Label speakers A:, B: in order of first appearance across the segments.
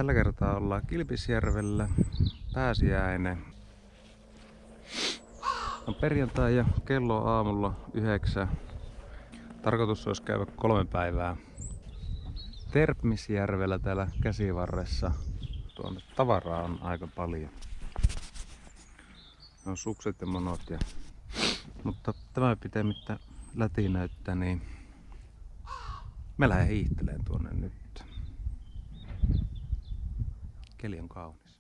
A: Tällä kertaa ollaan Kilpisjärvellä. Pääsiäinen. On perjantai ja kello on aamulla 9. Tarkoitus olisi käydä 3 päivää Terpmisjärvellä täällä Käsivarressa. Tuonne tavaraa on aika paljon. On sukset ja monot. Mutta tämä pitemmittä lätinäyttä, niin me lähden hiihteleen tuonne nyt. Keli on kaunis.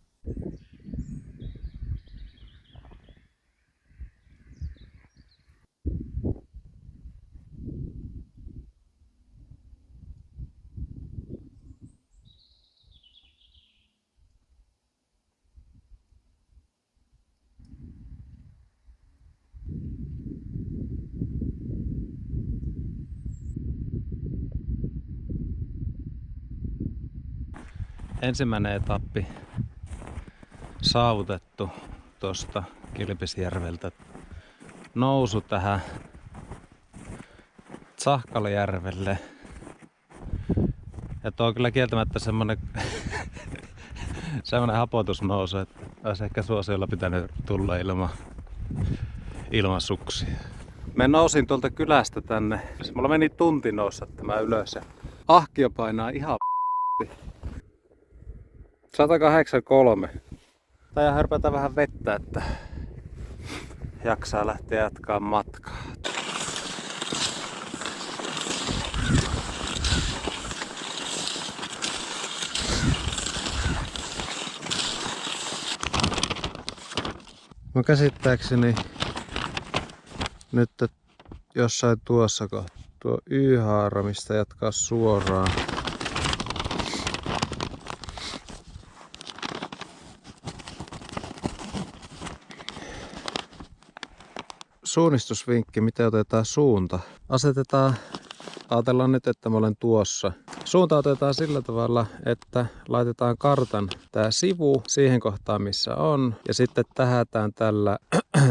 A: Ensimmäinen etappi saavutettu tuosta Kilpisjärveltä. Nousu tähän Tsahkalajärvelle. Ja tuo on kyllä kieltämättä semmonen hapotusnousu, että olisi ehkä suosiolla pitänyt tulla ilman suksia. Mä nousin tuolta kylästä tänne. Mulla meni tunti noussa tämä ylös ja ahkio painaa ihan 183. Tää hörpätä vähän vettä, että jaksaa lähteä jatkaa matkaa. Mä käsittääkseni nyt jossain tuossa kohtaa tuo Y-haara, mistä jatkaa suoraan. Suunnistusvinkki, miten otetaan suunta. Ajatellaan nyt, että mä olen tuossa. Suunta otetaan sillä tavalla, että laitetaan kartan tää sivu siihen kohtaan, missä on. Ja sitten tähätään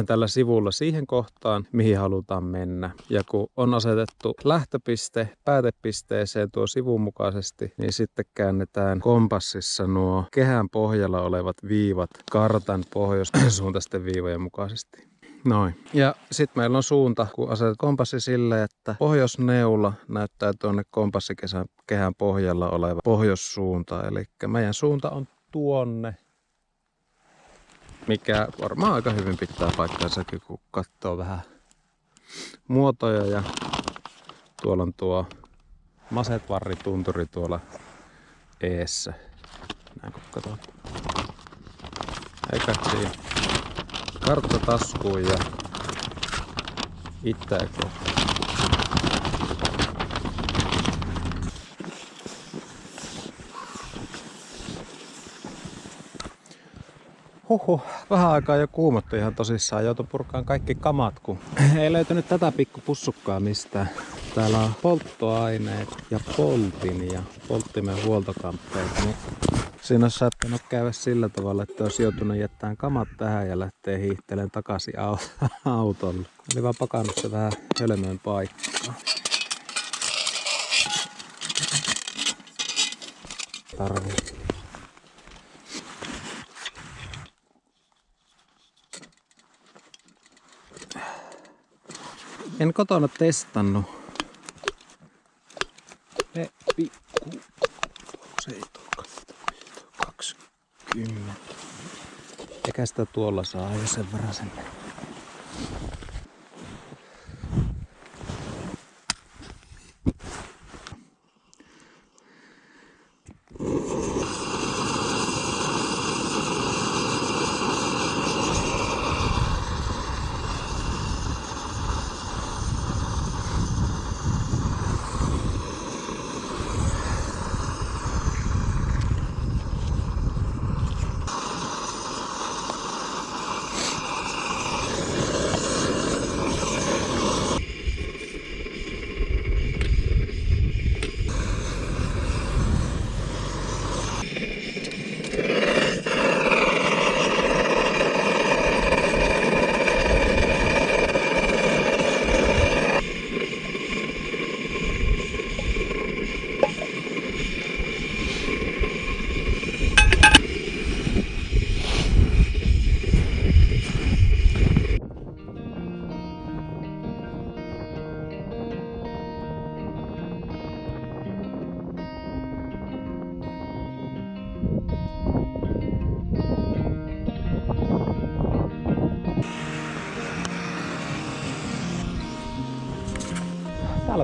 A: tällä sivulla siihen kohtaan, mihin halutaan mennä. Ja kun on asetettu lähtöpiste päätepisteeseen tuo sivun mukaisesti, niin sitten käännetään kompassissa nuo kehän pohjalla olevat viivat kartan pohjoissuuntaisten viivojen mukaisesti. Noin. Ja sitten meillä on suunta, kun asetat kompassi silleen, että pohjoisneula näyttää tuonne kompassikehän pohjalla oleva pohjoissuunta. Eli meidän suunta on tuonne, mikä varmaan aika hyvin pitää paikkaansakin, kun katsoo vähän muotoja. Ja tuolla on tuo Masetvarri-tunturi tuolla eessä. Näin kun katsoo. Eikä siinä. Kartta taskuun ja itseä kohtaan. Vähän aikaa jo kuumotti ihan tosissaan. Joutui purkaan kaikki kamat, kun ei löytynyt tätä pikkupussukkaa mistään. Täällä on polttoaineet ja poltin ja polttimen huoltokamppeita. Niin siinä olisi saattanut käydä sillä tavalla, että olisi joutunut jättämään kamat tähän ja lähtee hiihtelemään takaisin autolle. Oli vaan pakannut se vähän hölmöön paikkaan. Tarvii. En kotona testannut. Pikku. Se ei tulekaan 20. Eikä sitä tuolla saa jo sen verran sen.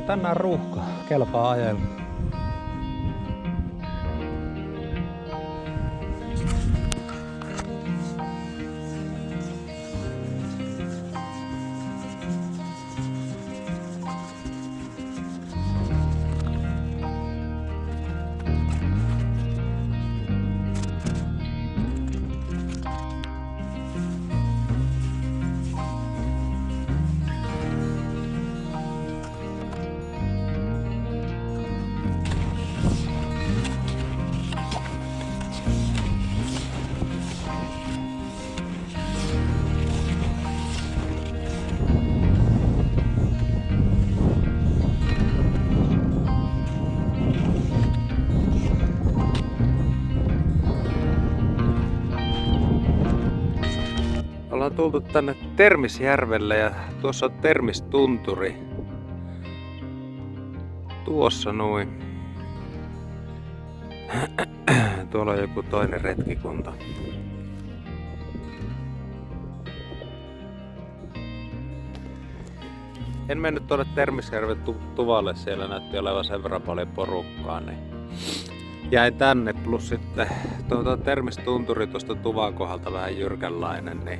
A: Kyllä tänään ruuhka. Kelpaa ajella. Ollaan tultu tänne Termisjärvelle ja tuossa on Termistunturi. Tuossa noin. Tuolla on joku toinen retkikunta. En mennyt tuonne Termisjärven tuvalle, siellä näytti olevan sen verran paljon porukkaa, niin jäin tänne. Plus sitten Termistunturi tuosta tuvan kohdalta vähän jyrkänlainen, niin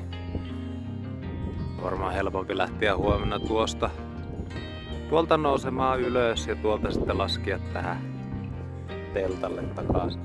A: varmaan helpompi lähteä huomenna tuolta nousemaan ylös ja tuolta sitten laskea tähän teltalle takaisin.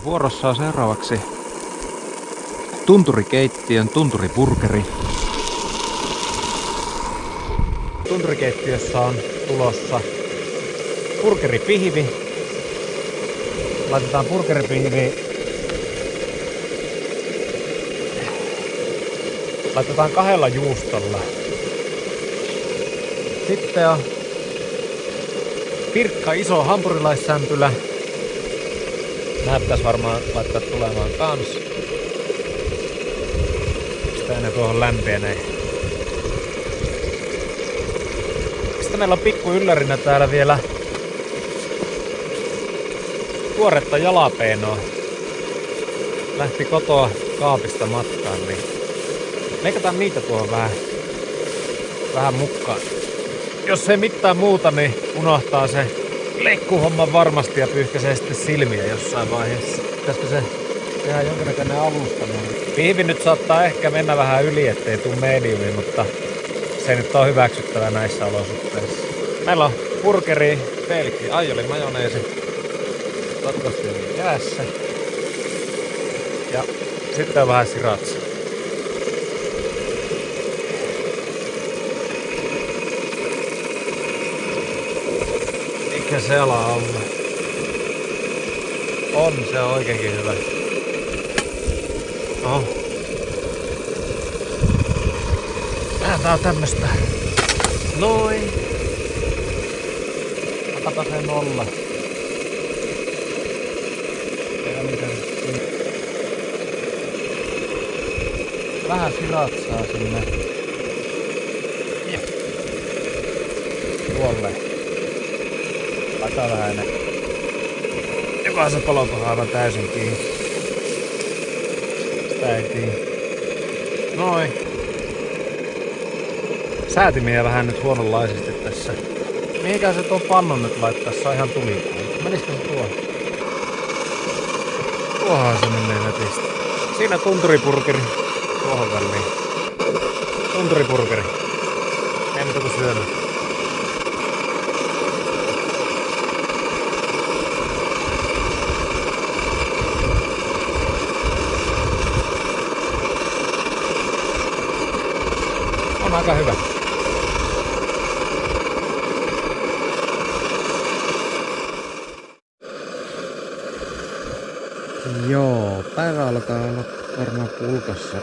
A: Vuorossa on seuraavaksi Tunturikeittiön tunturiburgeri. Tunturikeittiössä on tulossa burgeripihvi. Laitetaan burgeripihvi. Laitetaan 2 juustolla. Sitten on Pirkka iso hampurilaissämpylä. Nää pitäis varmaan laittaa tulemaan kans. Sitä ne tuohon lämpenee. Sitten meillä on pikku yllärinä täällä vielä tuoretta jalapeenoa. Lähti kotoa kaapista matkaan, niin leikataan niitä tuohon vähän mukaan. Jos ei mitään muuta, niin unohtaa se leikkuhomman varmasti ja pyyhkäisee sitten silmiä jossain vaiheessa. Pitäisikö se tehdä jonkinnäköinen alusta? Pihvi nyt saattaa ehkä mennä vähän yli, ettei tuu mediumi, mutta se nyt on hyväksyttävä näissä olosuhteissa. Meillä on burgeri, pelkki, aioli, majoneesi. Toivottavasti oli jäässä. Ja sitten on vähän siratsa. Mikä se ala on? On, se on oikeinkin hyvä. Oho. Tää on tämmöstä. Noin. Otapa se 0. Vähän siratsaa sinne. Tuolle. Laita vähän enää. Jokohan se palokohan aivan täysin kiinni. Sitä ei tiedä. Noin. Säätimiä vähän nyt huononlaisesti tässä. Mihinkään se tuon pannun nyt laittaa? Se on ihan tulikuun. Menisikö se tuohon? Tuohon se menee netisti. Siinä tunturiburgeri. Tuohon väliin. Tunturiburgeri. Ei muuta kuin syödä. On aika hyvä. Joo, päivä alkaa olla varmaan pulkassa.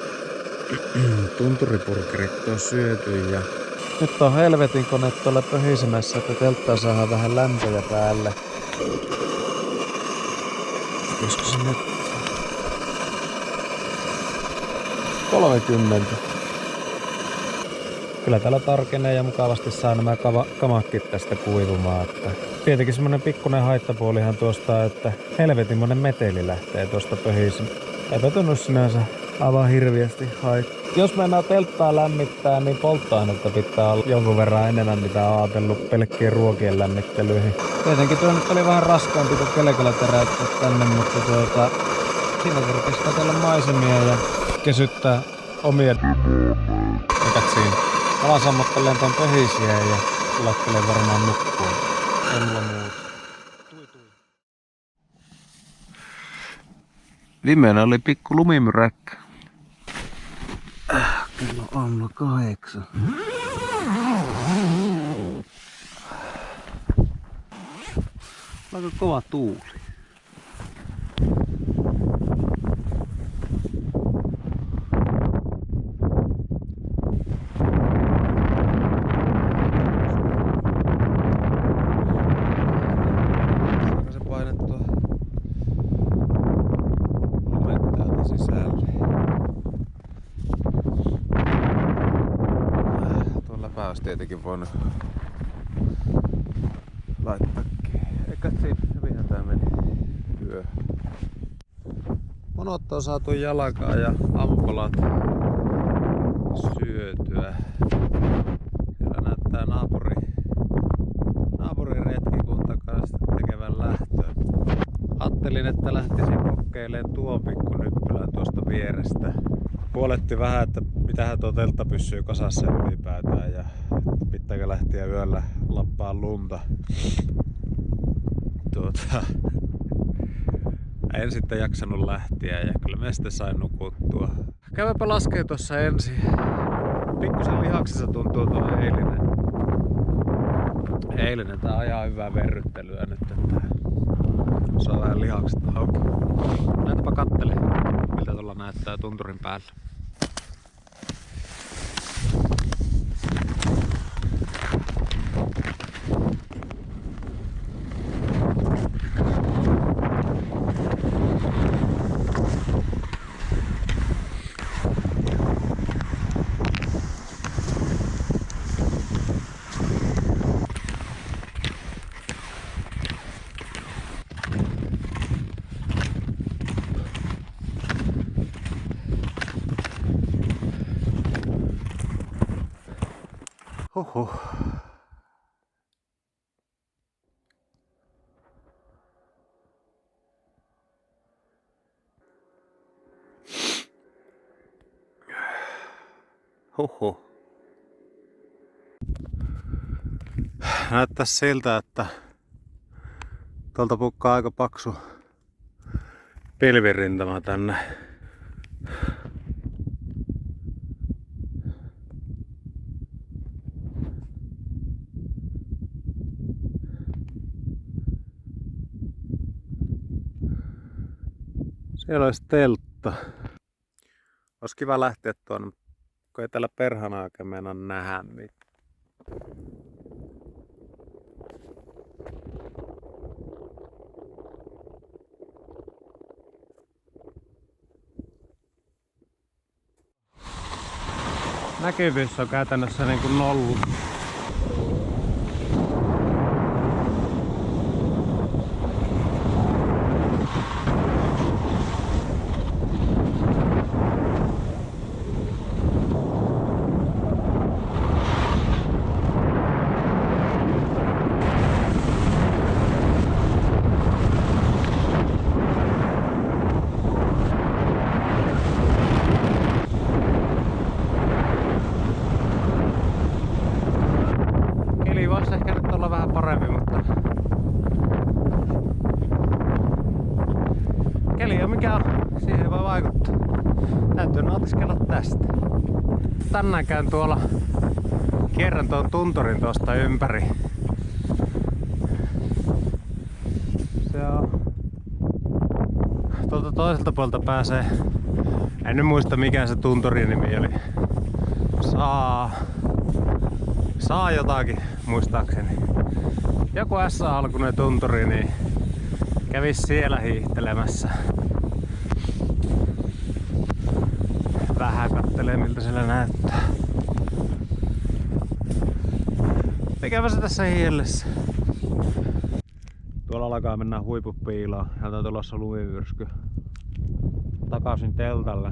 A: Tunturipurkkerit on syöty ja nyt on helvetin kone tuolla pöhisemässä, että telttaa saadaan vähän lämpöjä päälle. Olisiko se nyt 30? Kyllä täällä tarkenee ja mukavasti saa nämä kamakit tästä kuivumaan. Että tietenkin semmonen pikkuinen haittapuolihan tuosta, että helvetinmoinen meteli lähtee tuosta pöhisemään. Eipä tunnu sinänsä aivan hirviästi haittaa. Jos mennään telttaa lämmittää, niin polttoainetta pitää olla jonkun verran enemmän, mitä on ajatellut pelkkien ruokien lämmittelyihin. Tietenkin tuo nyt oli vähän raskaampi kuin kelekalla teräyttää tänne, mutta siinä kerkeisi katsella maisemia ja kesyttää omia siinä. Alan sammotteleen ton pöhisiä ja lattelen varmaan nukkuun. Ei mulla muuta. Viimeinen oli pikku lumimyräkkä. Kello on 8. Aika kova tuuli. Saako se painettua lumet täältä sisälle? Tuon läpää olisi tietenkin voinut laittaakin. Eikä siinä, hyvinhän tää meni hyö. Monot on saatu jalkaa ja ampolat syötyä. Siellä näyttää naapurin retkikunta kanssa tekevän lähtöön. Ajattelin, että lähtisin kokeilemaan tuon pikku nyppylän tuosta vierestä. Huoletti vähän, että mitähän tuo teltta pysyy kasassa ylipäätään ja pitääkö lähteä yöllä lappaa lunta. En sitten jaksanut lähteä ja kyllä me sitten sain nukuttua. Käydäpä laskee tuossa ensin. Pikkusen lihaksissa tuntuu tuo eilinen. Tää ajaa hyvää verryttelyä nyt, että saa vähän lihakset auki. Näytäpä kattele, miltä tuolla näyttää tunturin päällä. Huhhuh. Huhhuh. Näyttäisi siltä, että tuolta pukkaa aika paksu pilvirintama tänne. Siellä olisi teltta. Olisi kiva lähteä tuonne, kun ei täällä perhana oikein meinaa nähdä mitään. Näkyvyys on käytännössä niin kuin nolla. Voisi ehkä nyt olla vähän parempi, mutta keli on mikä on, siihen voi vaikuttaa. Täytyy nautiskella tästä. Tänään käyn tuolla, kierrän tuon tunturin tuosta ympäri. Se on tuolta toiselta puolta pääsee, en nyt muista mikä se tunturin nimi oli. Saa jotakin muistaakseni. Joku S-alkuinen tunturi, niin kävis siellä hiihtelemässä. Vähän kattelee miltä siellä näyttää. Mikäpä se tässä hiellessä? Tuolla alkaa mennä huipupiiloon. Täältä on tulossa lumimyrsky. Takaisin teltalle.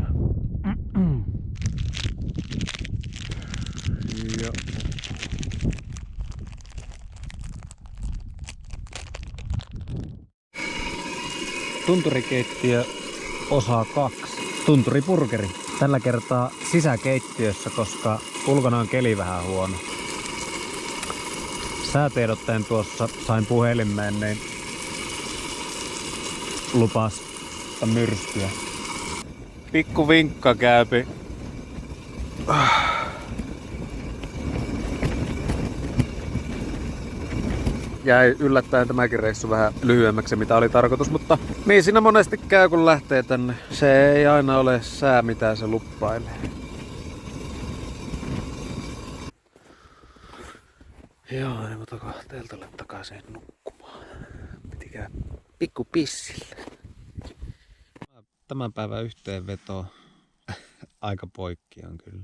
A: Joo. Tunturikeittiö osa 2. Tunturipurkeri. Tällä kertaa sisäkeittiössä, koska ulkona on keli vähän huono. Säätiedotteen tuossa sain puhelimeen, niin lupas myrskyä. Pikku vinkka käypi. Jäi yllättäen tämäkin reissu vähän lyhyemmäksi mitä oli tarkoitus, mutta niin siinä monesti käy kun lähtee tänne. Se ei aina ole sää mitä se luppailee. Joo, niin mutta teltalle takaisin nukkumaan. Piti käydä pikku pissille. Tämän päivän yhteenveto aika poikki on kyllä.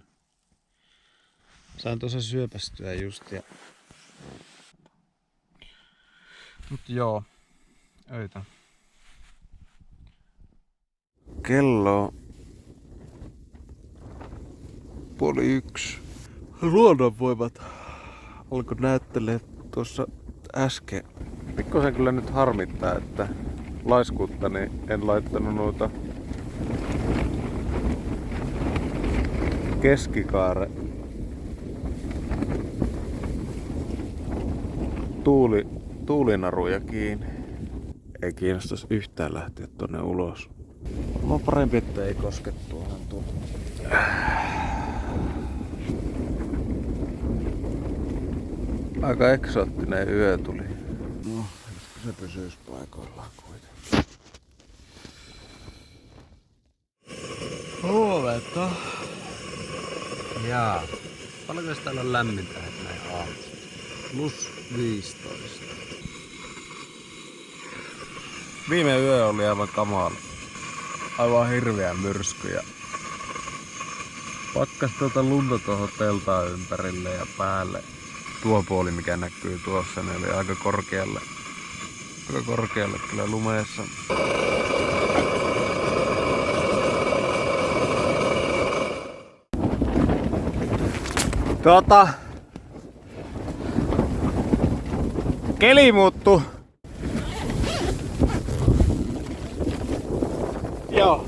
A: Sain tuossa syöpästyä just ja... Mut joo, öitä. Kello on 12:30. Luonnonvoimat alkoi näyttelee tuossa äsken. Pikkusen kyllä nyt harmittaa, että laiskuuttani en laittanut noita keskikaare tuulinaruja kiinni. Ei kiinnostaisi yhtään lähteä tonne ulos. On parempi, että ei koske tuohon Aika eksoottinen yö tuli. No, se pysyisi paikoillaan kuitenkin. Huomenta. Jaa. Paljonko täällä on lämmintä näin aamusta? +15. Viime yö oli aivan kamala. Aivan hirveä myrsky ja pakkas tuota lunta tuohon teltaan ympärille ja päälle. Tuo puoli mikä näkyy tuossa, ne oli aika korkealle kyllä lumeessa. Keli muuttuu. Joo.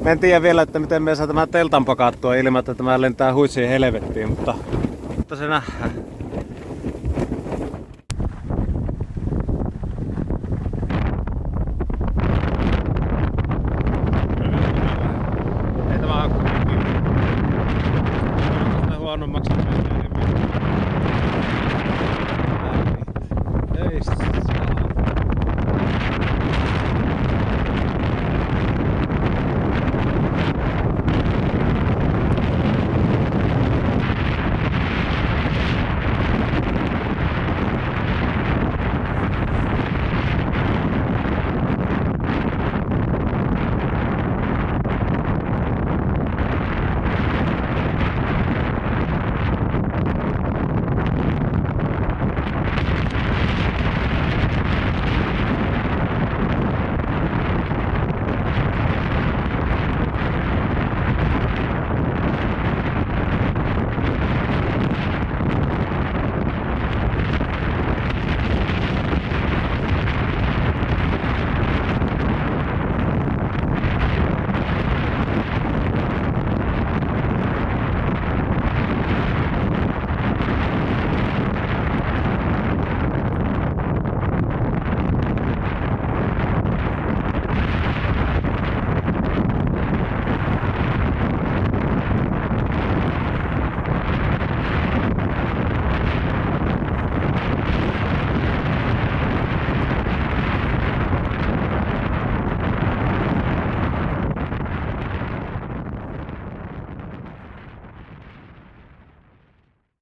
A: Mä en tiedä vielä, että miten me saa tämän teltan pakattua ilman, että tämä lentää huissiin helvettiin, mutta se nähdään. Ei tämä hakku. Huonommaksi.